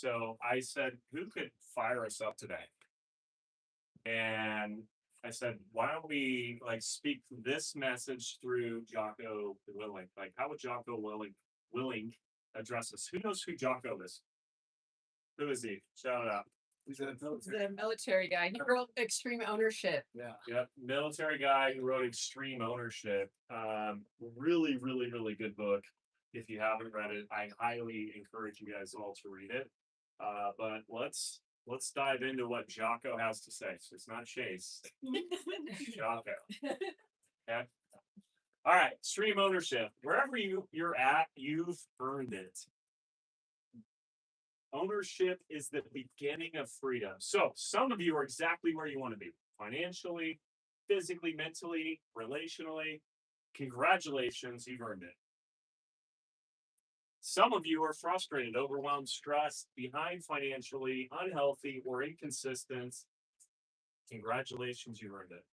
So I said, who could fire us up today? And I said, why don't we like speak this message through Jocko Willink? Like, how would Jocko Willink address us? Who knows who Jocko is? Who is he? Shout it out. He's a military guy. He wrote Extreme Ownership. Yeah. Yep. Military guy who wrote Extreme Ownership. Really, really, really good book. If you haven't read it, I highly encourage you guys all to read it. But let's dive into what Jocko has to say. So it's not Chase. Jocko. Okay. All right. Extreme ownership. Wherever you're at, you've earned it. Ownership is the beginning of freedom. So some of you are exactly where you want to be financially, physically, mentally, relationally. Congratulations, you've earned it. Some of you are frustrated, overwhelmed, stressed, behind financially, unhealthy, or inconsistent. Congratulations, you earned it.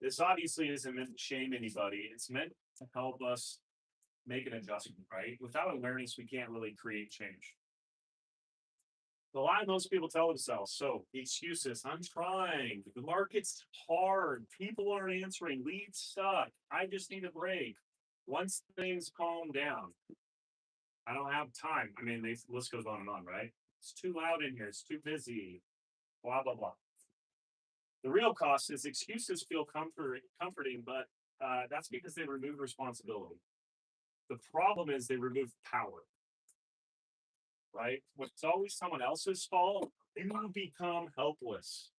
This obviously isn't meant to shame anybody. It's meant to help us make an adjustment, right? Without awareness, we can't really create change. A lot of most people tell themselves, so the excuses, I'm trying, the market's hard, people aren't answering, leads suck, I just need a break. Once things calm down, I don't have time. I mean, the list goes on and on, right? It's too loud in here, it's too busy, blah, blah, blah. The real cost is excuses feel comforting, but that's because they remove responsibility. The problem is they remove power, right? When it's always someone else's fault, you become helpless,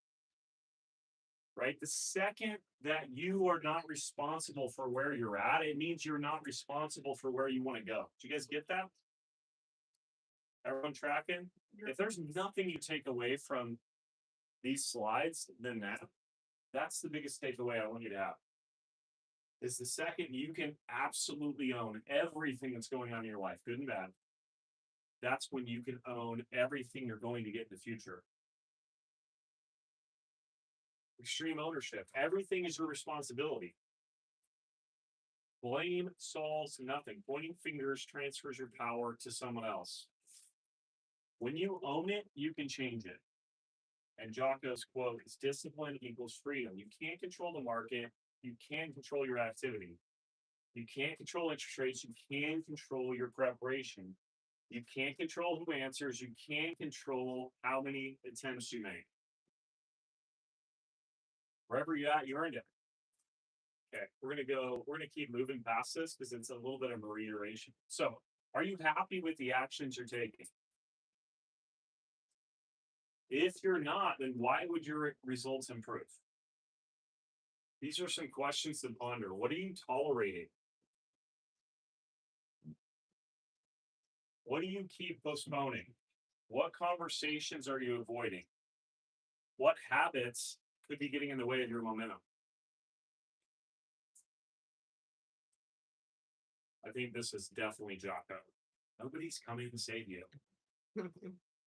right? The second that you are not responsible for where you're at, it means you're not responsible for where you want to go. Do you guys get that? Everyone tracking? If there's nothing you take away from these slides, then that's the biggest takeaway I want you to have. Is the second you can absolutely own everything that's going on in your life, good and bad, that's when you can own everything you're going to get in the future. Extreme ownership. Everything is your responsibility. Blame solves nothing. Pointing fingers transfers your power to someone else. When you own it, you can change it. And Jocko's quote is discipline equals freedom. You can't control the market. You can control your activity. You can't control interest rates. You can control your preparation. You can't control who answers. You can't control how many attempts you make. Wherever you're at, you earned it. Okay, we're gonna keep moving past this because it's a little bit of a reiteration. So, are you happy with the actions you're taking? If you're not, then why would your results improve? These are some questions to ponder. What are you tolerating? What do you keep postponing? What conversations are you avoiding? What habits could be getting in the way of your momentum? I think this is definitely Jocko. Nobody's coming to save you.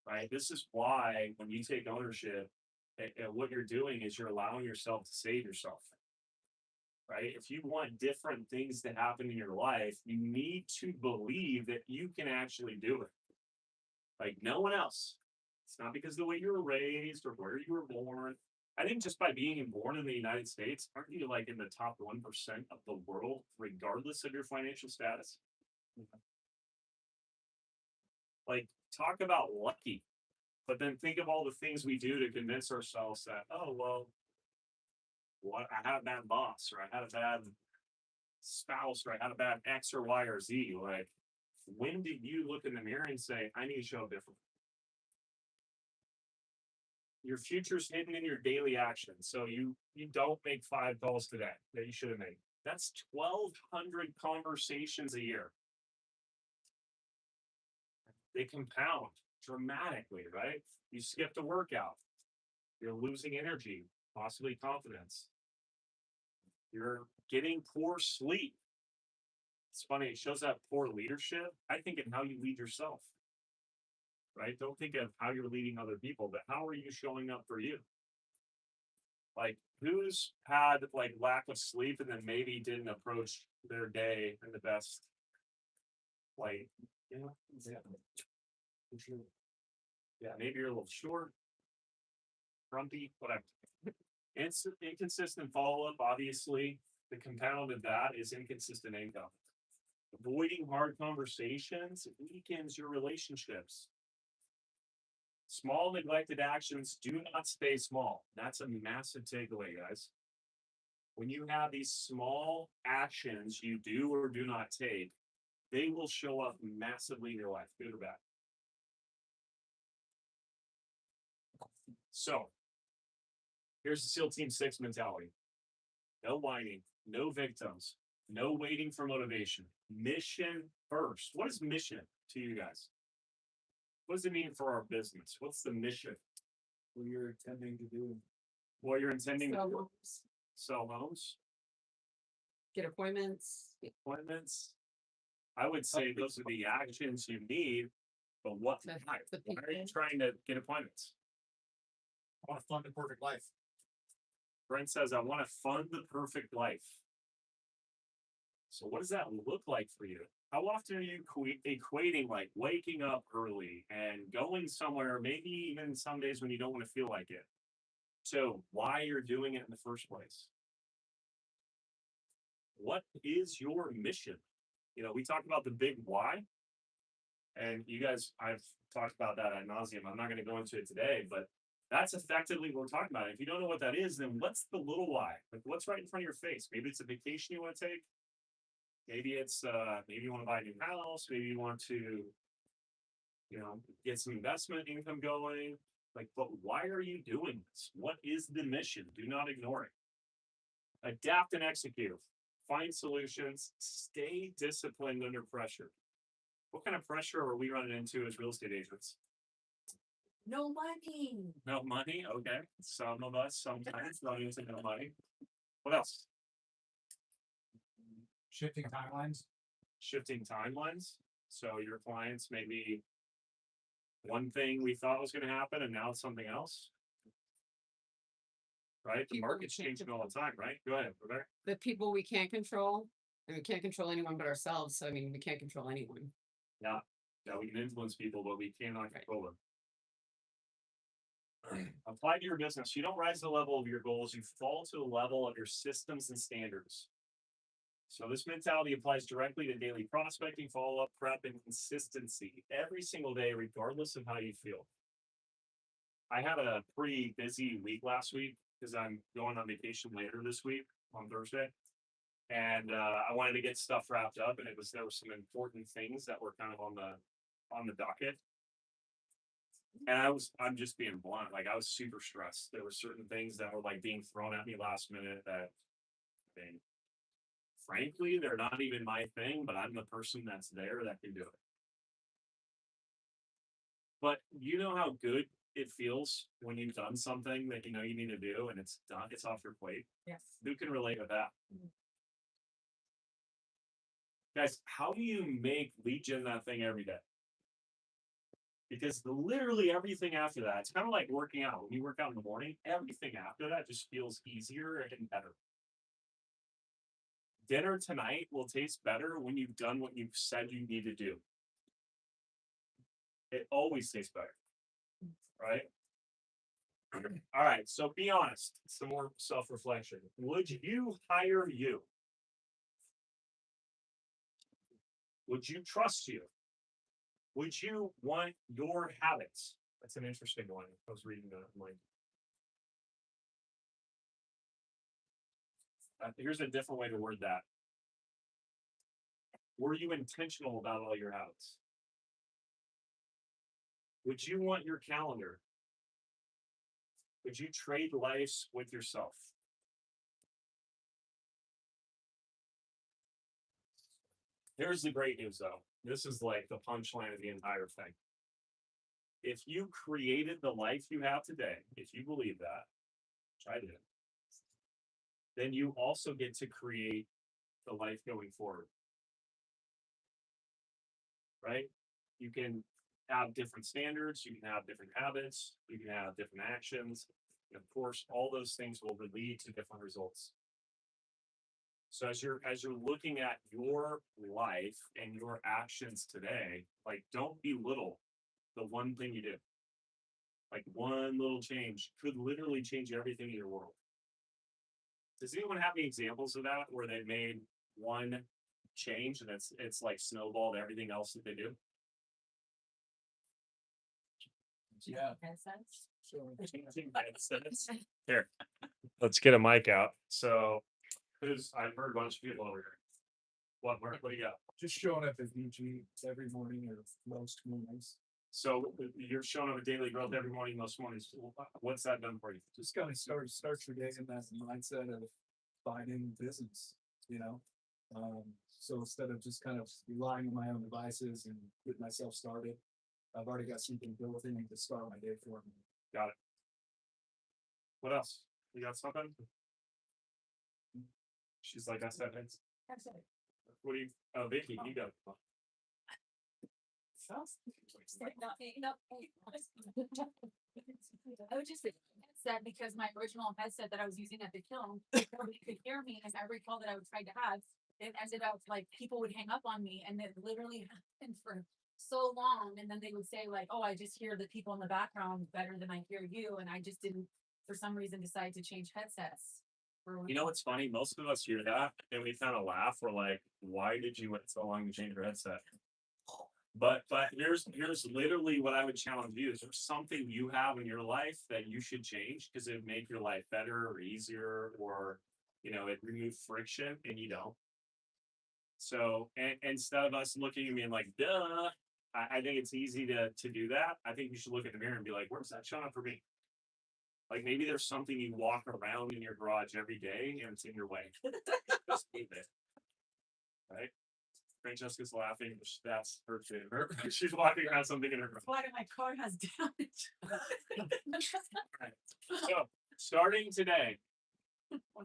Right? This is why when you take ownership, what you're doing is you're allowing yourself to save yourself. Right? If you want different things to happen in your life, you need to believe that you can actually do it. Like no one else. It's not because of the way you were raised or where you were born. I think just by being born in the United States, aren't you like in the top 1% of the world, regardless of your financial status? Like, talk about lucky. But then think of all the things we do to convince ourselves that, oh, well, what I had a bad boss, or I had a bad spouse, or I had a bad X or Y or Z. Like, when did you look in the mirror and say, I need to show up different? Your future's hidden in your daily actions. So you don't make 5 calls today that you should have made. That's 1,200 conversations a year. They compound dramatically, right? You skipped a workout. You're losing energy, possibly confidence. You're getting poor sleep. It's funny, it shows up poor leadership. I think in how you lead yourself. Right? Don't think of how you're leading other people, but how are you showing up for you? Like, who's had like lack of sleep and then maybe didn't approach their day in the best, like, Yeah, maybe you're a little short, grumpy, whatever. Inconsistent follow up, obviously, the compound of that is inconsistent income. Avoiding hard conversations weakens your relationships. Small neglected actions do not stay small. That's a massive takeaway, guys. When you have these small actions you do or do not take, they will show up massively in your life, good or bad. So, here's the SEAL Team 6 mentality: no whining, no victims, no waiting for motivation. Mission first. What is mission to you guys? What does it mean for our business? What's the mission? What you're intending to do. What you're intending to So, do? Sell homes, get appointments. appointments. I would say those are the actions you need, but what To why? the Why are you people. trying to get appointments? I want to fund the perfect life. Brent says, I want to fund the perfect life. So what does that look like for you? How often are you equating like waking up early and going somewhere, maybe even some days when you don't want to feel like it? So why you're doing it in the first place? What is your mission? You know, we talked about the big why. And you guys, I've talked about that ad nauseum. I'm not going to go into it today, but that's effectively what we're talking about. If you don't know what that is, then what's the little why? Like what's right in front of your face? Maybe it's a vacation you want to take. Maybe it's maybe you want to buy a new house. Maybe you want to, you know, get some investment income going. Like, but why are you doing this? What is the mission? Do not ignore it. Adapt and execute. Find solutions. Stay disciplined under pressure. What kind of pressure are we running into as real estate agents? No money. No money? Okay. Some of us sometimes run into no money. What else? Shifting timelines. Shifting timelines. So your clients maybe one thing we thought was going to happen and now it's something else. Right? The People market's we can't changing all the time, right? Go ahead, Rebecca. The people we can't control, and we can't control anyone but ourselves. So I mean, we can't control anyone. Yeah. Yeah, we can influence people, but we cannot control them. Apply to your business. You don't rise to the level of your goals, you fall to the level of your systems and standards. So this mentality applies directly to daily prospecting, follow-up, prep, and consistency every single day, regardless of how you feel. I had a pretty busy week last week because I'm going on vacation later this week on Thursday. And I wanted to get stuff wrapped up, and there were some important things that were kind of on the docket. And I'm just being blunt, like I was super stressed. There were certain things that were like being thrown at me last minute that frankly, they're not even my thing, but I'm the person that's there that can do it. But you know how good it feels when you've done something that you know you need to do and it's done, it's off your plate. Yes. Who can relate with that? Guys, how do you make lead gen that thing every day? Because literally everything after that, it's kind of like working out. When you work out in the morning, everything after that just feels easier and better. Dinner tonight will taste better when you've done what you've said you need to do. It always tastes better, right? All right, so be honest. Some more self-reflection. Would you hire you? Would you trust you? Would you want your habits? That's an interesting one. I was reading that. Here's a different way to word that. Were you intentional about all your habits? Would you want your calendar? Would you trade lives with yourself? Here's the great news, though. This is like the punchline of the entire thing. If you created the life you have today, if you believe that, which I did, then you also get to create the life going forward. Right? You can have different standards, you can have different habits, you can have different actions. And of course, all those things will lead to different results. So as you're looking at your life and your actions today, like don't belittle the one thing you do. Like one little change could literally change everything in your world. Does anyone have any examples of that where they made one change and it's like snowballed everything else that they do? Yeah. Here, let's get a mic out. So, I've heard a bunch of people over here. What, Mark? What do you got? Just showing up at VG every morning or most mornings. So you're showing up at Daily Growth every morning, most mornings. What's that done for you? Just kind of start your day in that mindset of finding business, you know? So instead of just kind of relying on my own devices and get myself started, I've already got something built in to start my day for me. Got it. What else? You got something? She's like, I said, it's, what do you, oh, Vicky, you go. I would just say headset because my original headset that I was using at the kiln, nobody could hear me, and every call that I would try to have, it ended up like people would hang up on me, and it literally happened for so long, and then they would say like, "Oh, I just hear the people in the background better than I hear you," and I just didn't, for some reason, decide to change headsets. You know what's funny? Most of us hear that and we kind of laugh. We're like, why did you wait so long to change your headset? But here's literally what I would challenge you. Is there something you have in your life that you should change because it would make your life better or easier, or it remove friction, and you don't. So and instead of us looking at me and like, duh, I think it's easy to do that. I think you should look in the mirror and be like, where's that showing up for me? Like maybe there's something you walk around in your garage every day and it's in your way. Just leave it. Right? Francesca's laughing. That's her too. She's walking around something in her garage. Why my car has damage? Right. So starting today,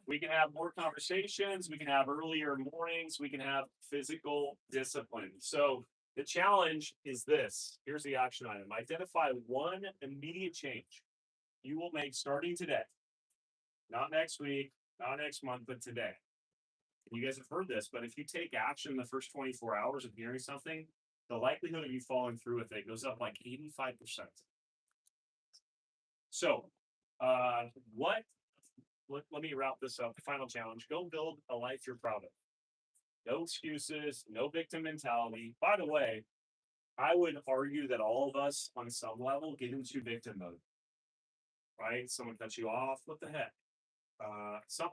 we can have more conversations. We can have earlier mornings. We can have physical discipline. So the challenge is this. Here's the action item. Identify one immediate change you will make starting today. Not next week, not next month, but today. You guys have heard this, but if you take action the first 24 hours of hearing something, the likelihood of you following through with it goes up like 85%. So, let me wrap this up. The final challenge: go build a life you're proud of. No excuses, no victim mentality. By the way, I would argue that all of us on some level get into victim mode. Right? Someone cuts you off. What the heck?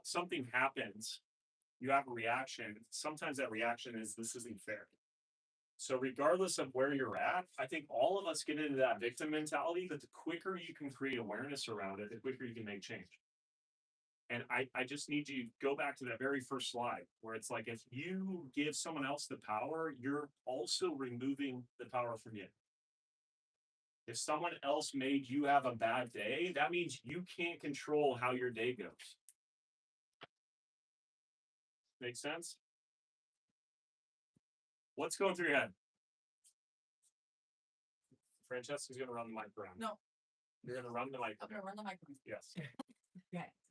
Something happens. You have a reaction. Sometimes that reaction is, this isn't fair. So regardless of where you're at, I think all of us get into that victim mentality, but the quicker you can create awareness around it, the quicker you can make change. And I just need you to go back to that very first slide where it's like, if you give someone else the power, you're also removing the power from you. If someone else made you have a bad day, that means you can't control how your day goes. Make sense? What's going through your head? Francesca's gonna run the mic around. No. You're gonna run the mic. I'm gonna run the microphone. Yes. Okay.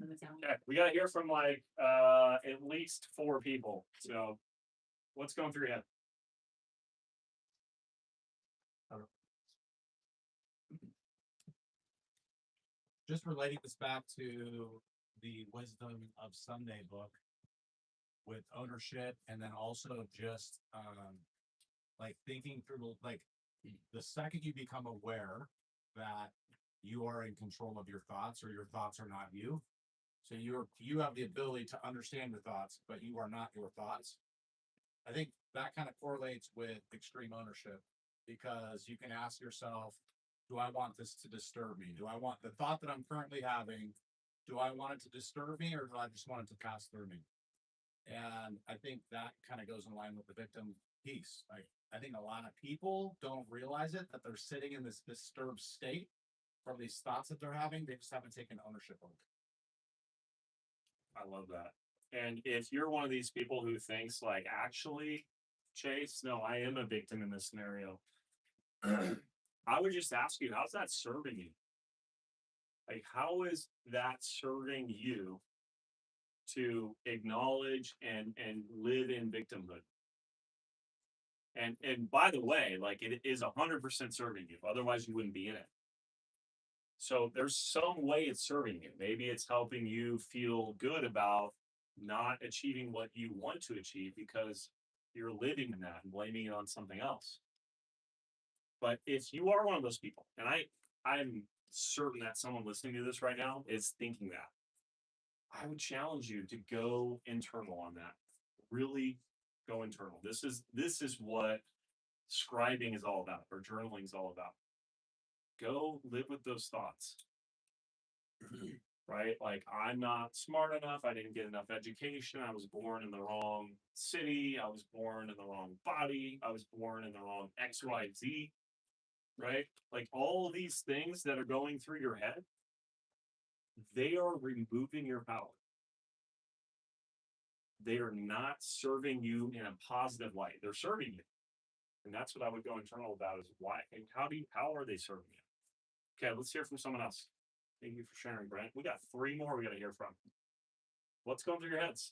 Okay. We gotta hear from like at least 4 people. So what's going through your head? Just relating this back to the Wisdom of Sunday book with ownership, and then also just like thinking through, like, the second you become aware that you are in control of your thoughts, or your thoughts are not you. So you have the ability to understand your thoughts, but you are not your thoughts. I think that kind of correlates with extreme ownership, because you can ask yourself, do I want this to disturb me? Do I want the thought that I'm currently having? Do I want it to disturb me, or do I just want it to pass through me? And I think that kind of goes in line with the victim piece. Like, I think a lot of people don't realize it, that they're sitting in this disturbed state from these thoughts that they're having. They just haven't taken ownership of it. I love that. And if you're one of these people who thinks like, actually, Chase, no, I am a victim in this scenario. I would just ask you, how's that serving you? Like, how is that serving you to acknowledge and live in victimhood? And by the way, like it is 100% serving you. Otherwise, you wouldn't be in it. So there's some way it's serving you. Maybe it's helping you feel good about not achieving what you want to achieve because you're living in that and blaming it on something else. But if you are one of those people, and I'm certain that someone listening to this right now is thinking that, I would challenge you to go internal on that. Really go internal. This is what scribing is all about, or journaling is all about. Go live with those thoughts. Right? Like, I'm not smart enough. I didn't get enough education. I was born in the wrong city. I was born in the wrong body. I was born in the wrong XYZ. Right? Like, all these things that are going through your head, they are removing your power. They are not serving you in a positive light. They're serving you. And that's what I would go internal about is why and how are they serving you? Okay, let's hear from someone else. Thank you for sharing, Brent. We got 3 more we gotta hear from. What's going through your heads?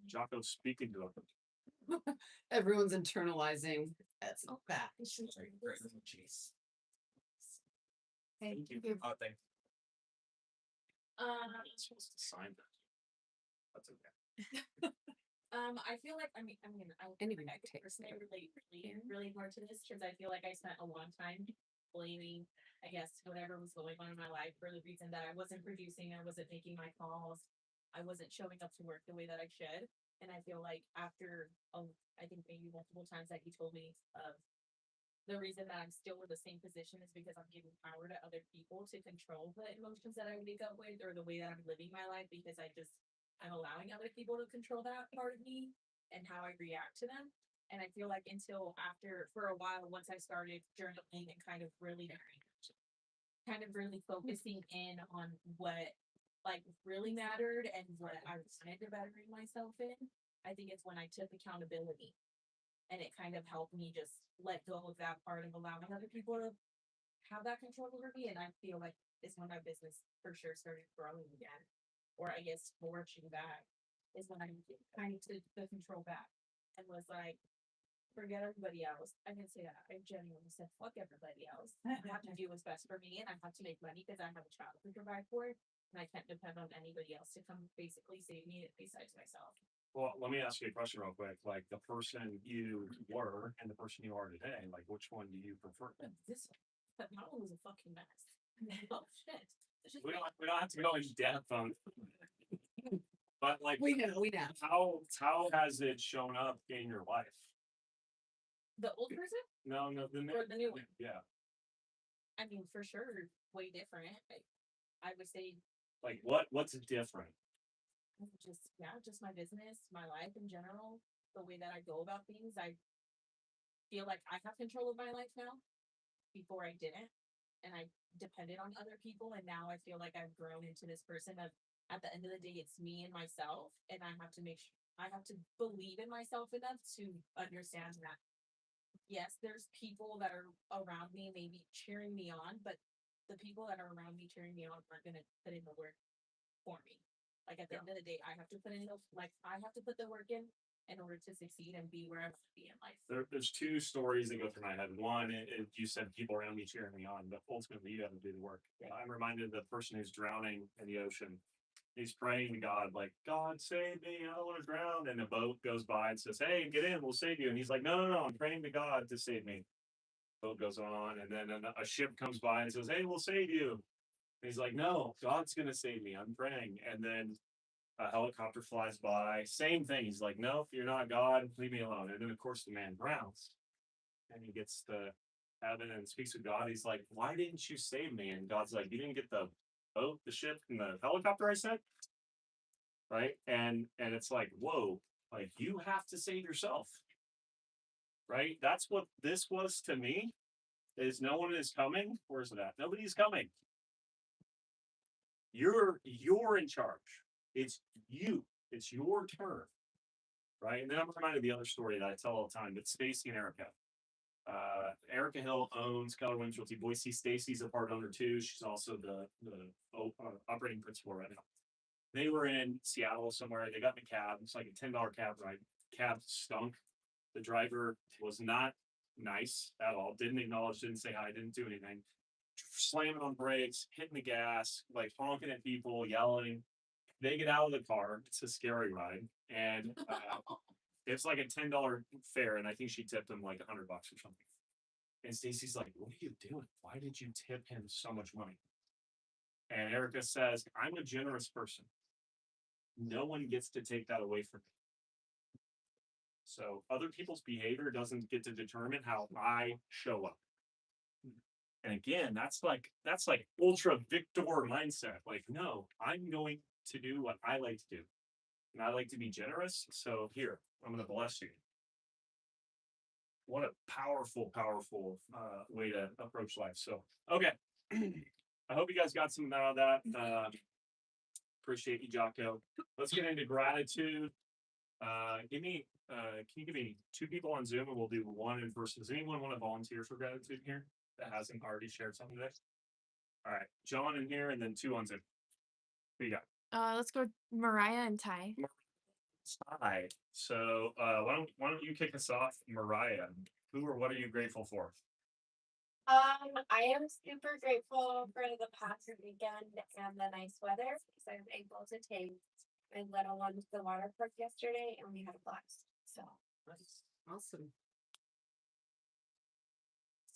Jocko's speaking to them. Everyone's internalizing. That's not bad. Jeez. Thank you. you. Oh, thank I'm not supposed to sign that. That's okay. I feel like I Anyone I can take personally it. relate really more to this because I feel like I spent a long time blaming, I guess, whatever was going on in my life for the reason that I wasn't producing, I wasn't making my calls, I wasn't showing up to work the way that I should. And I feel like after I think maybe multiple times that he told me of the reason that I'm still in the same position is because I'm giving power to other people to control the emotions that I wake up with or the way that I'm living my life because I'm allowing other people to control that part of me and how I react to them. And I feel like until after, for a while, once I started journaling and kind of really focusing in on what like really mattered and what I wanted to bettering myself in, I think it's when I took accountability. And it kind of helped me just let go of that part of allowing other people to have that control over me. And I feel like it's when my business for sure started growing again. Or I guess flourishing back is when I kind of took the control back and was like, forget everybody else. I didn't say that. I genuinely said, fuck everybody else. I have to do what's best for me and I have to make money because I have a child to provide for. And I can't depend on anybody else to come basically save me besides myself. Well, let me ask you a question real quick. Like the person you were and the person you are today, like which one do you prefer? But that one was a fucking mess. Oh shit. It's just We don't have to go in depth on but like We know. how has it shown up in your life? the old person No, the new, or the new one. yeah. I mean, for sure, way different. I would say Like what's different? just my business, my life in general, the way that I go about things. I feel like I have control of my life now. Before I didn't, and I depended on other people, and now I feel like I've grown into this person of. At the end of the day, it's me and myself, and I have to I have to believe in myself enough to understand that. Yes, there's people that are around me, maybe cheering me on, but the people that are around me cheering me on aren't gonna put in the work for me. Like at the end of the day, I have to put in I have to put the work in order to succeed and be where I want to be in life. There's 2 stories that go through my head. One, you said people around me cheering me on, but ultimately you have to do the work. I'm reminded of the person who's drowning in the ocean. He's praying to God, like, God, save me, I don't want to drown. And a boat goes by and says, hey, get in, we'll save you. And he's like, no, I'm praying to God to save me. Boat goes on, and then a ship comes by and says, hey, we'll save you. And he's like, no, God's going to save me, I'm praying. And then a helicopter flies by, same thing. He's like, no, you're not God, leave me alone. And then, of course, the man drowns. And he gets to heaven and speaks with God. He's like, why didn't you save me? And God's like, you didn't get the boat, the ship, and the helicopter I sent? Right? And it's like, whoa, like you have to save yourself. Right? That's what this was to me. Is no one is coming. Where's it at? Nobody's coming. You're in charge. It's you. It's your turn. Right? And then I'm reminded of the other story that I tell all the time. It's Stacy and Erica. Erica Hill owns Keller Williams Realty Boise. Stacy's a part owner too. She's also the operating principal right now. They were in Seattle somewhere. They got in a cab. It's like a $10 cab ride. cab stunk. The driver was not nice at all. Didn't acknowledge, didn't say hi, didn't do anything. Slamming on brakes, hitting the gas, like honking at people, yelling. They get out of the car. It's a scary ride, and it's like a $10 fare, and I think she tipped him like $100 or something. And Stacy's like, "What are you doing? Why did you tip him so much money?" And Erica says, "I'm a generous person. No one gets to take that away from me. So other people's behavior doesn't get to determine how I show up." And again, that's like ultra victor mindset. Like, no, I'm going to do what I like to do. And I like to be generous. So here, I'm gonna bless you. What a powerful, powerful way to approach life. So okay. I hope you guys got something out of that. Appreciate you, Jocko. Let's get into gratitude. Can you give me 2 people on Zoom and we'll do 1 in person? Does anyone want to volunteer for gratitude here that hasn't already shared something today? All right, John in here and then 2 on Zoom. Who you got? Let's go with Mariah and Ty. Hi. So why don't you kick us off, Mariah? Who or what are you grateful for? I am super grateful for the past weekend and the nice weather because I was able to take my little one to the water park yesterday and we had a blast. So Awesome.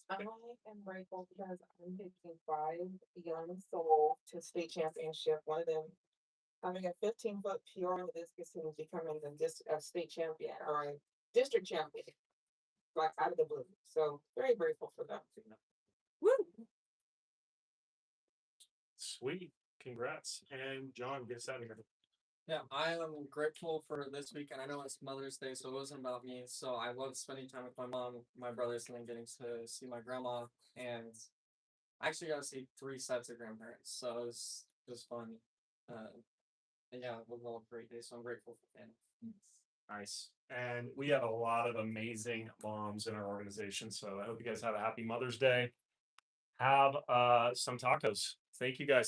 I am grateful because I'm taking 5 young souls to state championship. One of them having a 15-foot PR discus and becoming the state champion or district champion, like out of the blue. So very grateful for them. Woo! Sweet. Congrats. And John, get us out of here. Yeah, I am grateful for this weekend. I know it's Mother's Day, so it wasn't about me. So I love spending time with my mom, my brothers, and then getting to see my grandma. And I actually got to see 3 sets of grandparents, so it was just fun. And yeah, it was all a great day. So I'm grateful for them. Nice. And we have a lot of amazing moms in our organization. So I hope you guys have a happy Mother's Day. Have some tacos. Thank you guys.